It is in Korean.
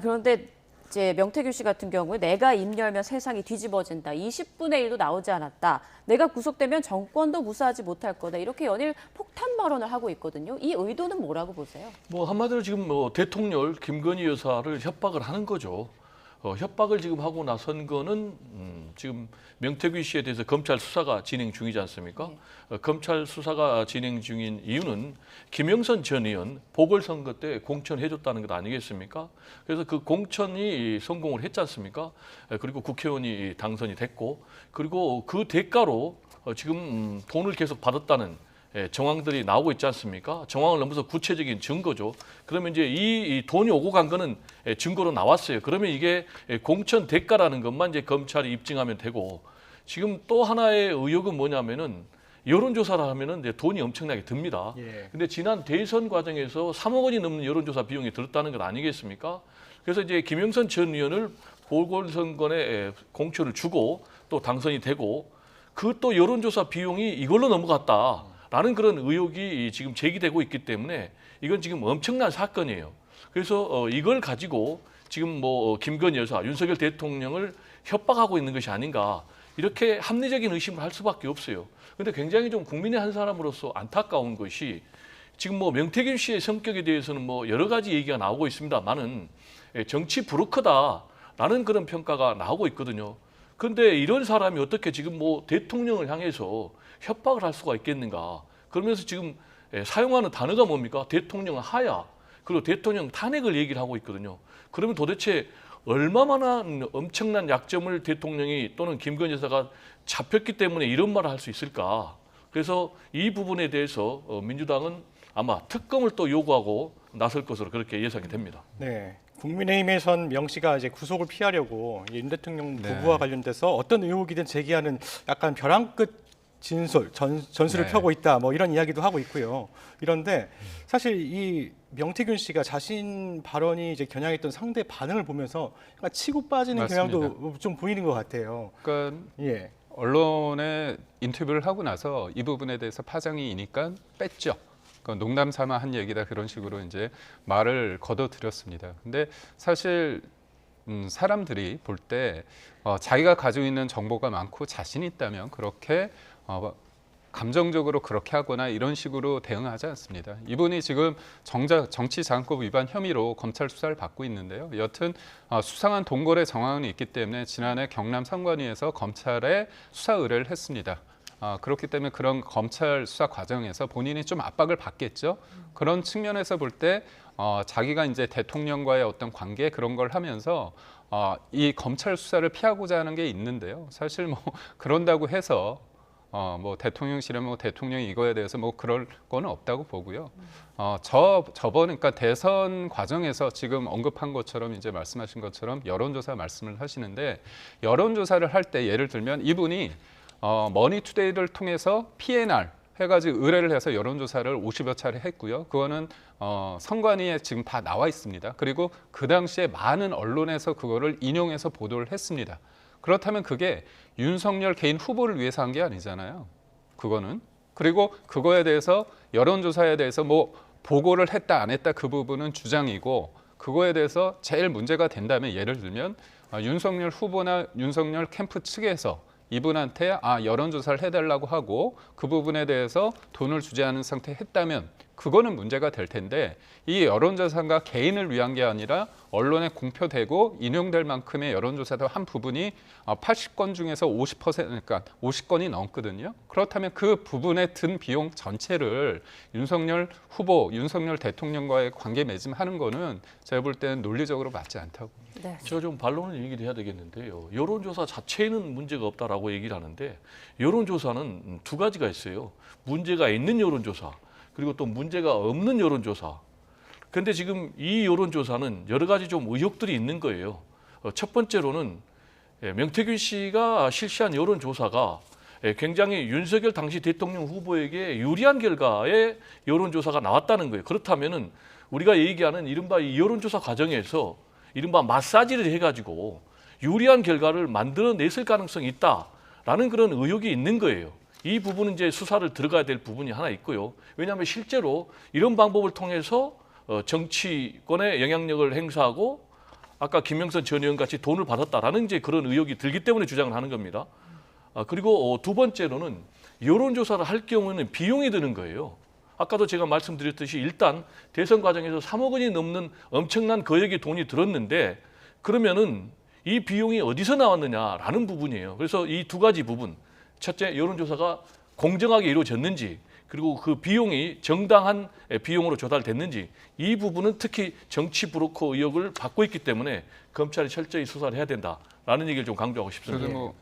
그런데 이제 명태균 씨 같은 경우에 내가 입 열면 세상이 뒤집어진다. 20분의 1도 나오지 않았다. 내가 구속되면 정권도 무사하지 못할 거다. 이렇게 연일 폭탄 발언을 하고 있거든요. 이 의도는 뭐라고 보세요? 뭐 한마디로 지금 대통령 김건희 여사를 협박을 하는 거죠. 협박을 지금 하고 나선 거는 지금 명태균 씨에 대해서 검찰 수사가 진행 중이지 않습니까? 네. 검찰 수사가 진행 중인 이유는 김영선 전 의원 보궐선거 때 공천해줬다는 것 아니겠습니까? 그래서 그 공천이 성공을 했지 않습니까? 그리고 국회의원이 당선이 됐고, 그리고 그 대가로 지금 돈을 계속 받았다는 정황들이 나오고 있지 않습니까? 정황을 넘어서 구체적인 증거죠. 그러면 이제 이 돈이 오고 간 거는 증거로 나왔어요. 그러면 이게 공천 대가라는 것만 이제 검찰이 입증하면 되고, 지금 또 하나의 의혹은 뭐냐면은 여론조사를 하면은 이제 돈이 엄청나게 듭니다. 근데 지난 대선 과정에서 3억 원이 넘는 여론조사 비용이 들었다는 것 아니겠습니까? 그래서 이제 김영선 전 의원을 보궐선거에 공천을 주고 또 당선이 되고, 그 또 여론조사 비용이 이걸로 넘어갔다. 라는 그런 의혹이 지금 제기되고 있기 때문에 이건 지금 엄청난 사건이에요. 그래서 이걸 가지고 지금 김건희 여사, 윤석열 대통령을 협박하고 있는 것이 아닌가, 이렇게 합리적인 의심을 할 수밖에 없어요. 그런데 굉장히 좀 국민의 한 사람으로서 안타까운 것이, 지금 명태균 씨의 성격에 대해서는 여러 가지 얘기가 나오고 있습니다만은 정치 브로커다라는 그런 평가가 나오고 있거든요. 그런데 이런 사람이 어떻게 지금 대통령을 향해서 협박을 할 수가 있겠는가? 그러면서 지금 사용하는 단어가 뭡니까? 대통령 하야, 그리고 대통령 탄핵을 얘기를 하고 있거든요. 그러면 도대체 얼마나 엄청난 약점을 대통령이 또는 김건희 여사가 잡혔기 때문에 이런 말을 할 수 있을까? 그래서 이 부분에 대해서 민주당은 아마 특검을 또 요구하고 나설 것으로 그렇게 예상이 됩니다. 네. 국민의힘에선 명 씨가 이제 구속을 피하려고 윤 대통령 부부와 관련돼서 어떤 의혹이든 제기하는 약간 벼랑 끝 전술을 펴고 있다, 이런 이야기도 하고 있고요. 이런데 사실 이 명태균 씨가 자신 발언이 이제 겨냥했던 상대 반응을 보면서 약간 치고 빠지는 경향도 좀 보이는 것 같아요. 그러니까 언론에 인터뷰를 하고 나서 이 부분에 대해서 파장이니까 뺐죠. 그러니까 농담 삼아 한 얘기다, 그런 식으로 이제 말을 거둬들였습니다. 근데 사실 사람들이 볼 때 자기가 가지고 있는 정보가 많고 자신이 있다면 그렇게 감정적으로 그렇게 하거나 이런 식으로 대응하지 않습니다. 이분이 지금 정치자금법 위반 혐의로 검찰 수사를 받고 있는데요. 여튼 수상한 동거래 정황이 있기 때문에 지난해 경남 선관위에서 검찰에 수사 의뢰를 했습니다. 그렇기 때문에 그런 검찰 수사 과정에서 본인이 좀 압박을 받겠죠. 그런 측면에서 볼 때 자기가 이제 대통령과의 어떤 관계, 그런 걸 하면서 이 검찰 수사를 피하고자 하는 게 있는데요. 사실 그런다고 해서 대통령실은 대통령이 이거에 대해서 그럴 거는 없다고 보고요. 저번 그러니까 대선 과정에서 지금 언급한 것처럼, 이제 말씀하신 것처럼 여론조사 말씀을 하시는데, 여론조사를 할 때 예를 들면 이분이 머니투데이를 통해서 PNR 해가지고 의뢰를 해서 여론조사를 50여 차례 했고요. 그거는 선관위에 지금 다 나와 있습니다. 그리고 그 당시에 많은 언론에서 그거를 인용해서 보도를 했습니다. 그렇다면 그게 윤석열 개인 후보를 위해서 한 게 아니잖아요. 그거는. 그리고 그거에 대해서 여론조사에 대해서 보고를 했다 안 했다, 그 부분은 주장이고, 그거에 대해서 제일 문제가 된다면, 예를 들면 윤석열 후보나 윤석열 캠프 측에서 이분한테 여론조사를 해달라고 하고 그 부분에 대해서 돈을 주지 않은 상태에 했다면 그거는 문제가 될 텐데, 이 여론조사가 개인을 위한 게 아니라 언론에 공표되고 인용될 만큼의 여론조사도 한 부분이 80건 중에서 50%, 그러니까 50건이 넘거든요. 그렇다면 그 부분에 든 비용 전체를 윤석열 후보, 윤석열 대통령과의 관계 맺음하는 거는 제가 볼 때는 논리적으로 맞지 않다고. 네. 제가 좀 반론을 얘기를 해야 되겠는데요. 여론조사 자체에는 문제가 없다라고 얘기를 하는데, 여론조사는 두 가지가 있어요. 문제가 있는 여론조사, 그리고 또 문제가 없는 여론조사. 그런데 지금 이 여론조사는 여러 가지 좀 의혹들이 있는 거예요. 첫 번째로는 명태균 씨가 실시한 여론조사가 굉장히 윤석열 당시 대통령 후보에게 유리한 결과의 여론조사가 나왔다는 거예요. 그렇다면은 우리가 얘기하는 이른바 이 여론조사 과정에서 이른바 마사지를 해가지고 유리한 결과를 만들어냈을 가능성이 있다라는 그런 의혹이 있는 거예요. 이 부분은 이제 수사를 들어가야 될 부분이 하나 있고요. 왜냐하면 실제로 이런 방법을 통해서 정치권의 영향력을 행사하고 아까 김영선 전 의원 같이 돈을 받았다라는 이제 그런 의혹이 들기 때문에 주장을 하는 겁니다. 그리고 두 번째로는 여론조사를 할 경우에는 비용이 드는 거예요. 아까도 제가 말씀드렸듯이 일단 대선 과정에서 3억 원이 넘는 엄청난 거액의 돈이 들었는데 그러면은 이 비용이 어디서 나왔느냐라는 부분이에요. 그래서 이 두 가지 부분, 첫째 여론조사가 공정하게 이루어졌는지 그리고 그 비용이 정당한 비용으로 조달됐는지 이 부분은 특히 정치 브로커 의혹을 받고 있기 때문에 검찰이 철저히 수사를 해야 된다라는 얘기를 좀 강조하고 싶습니다. 저도 뭐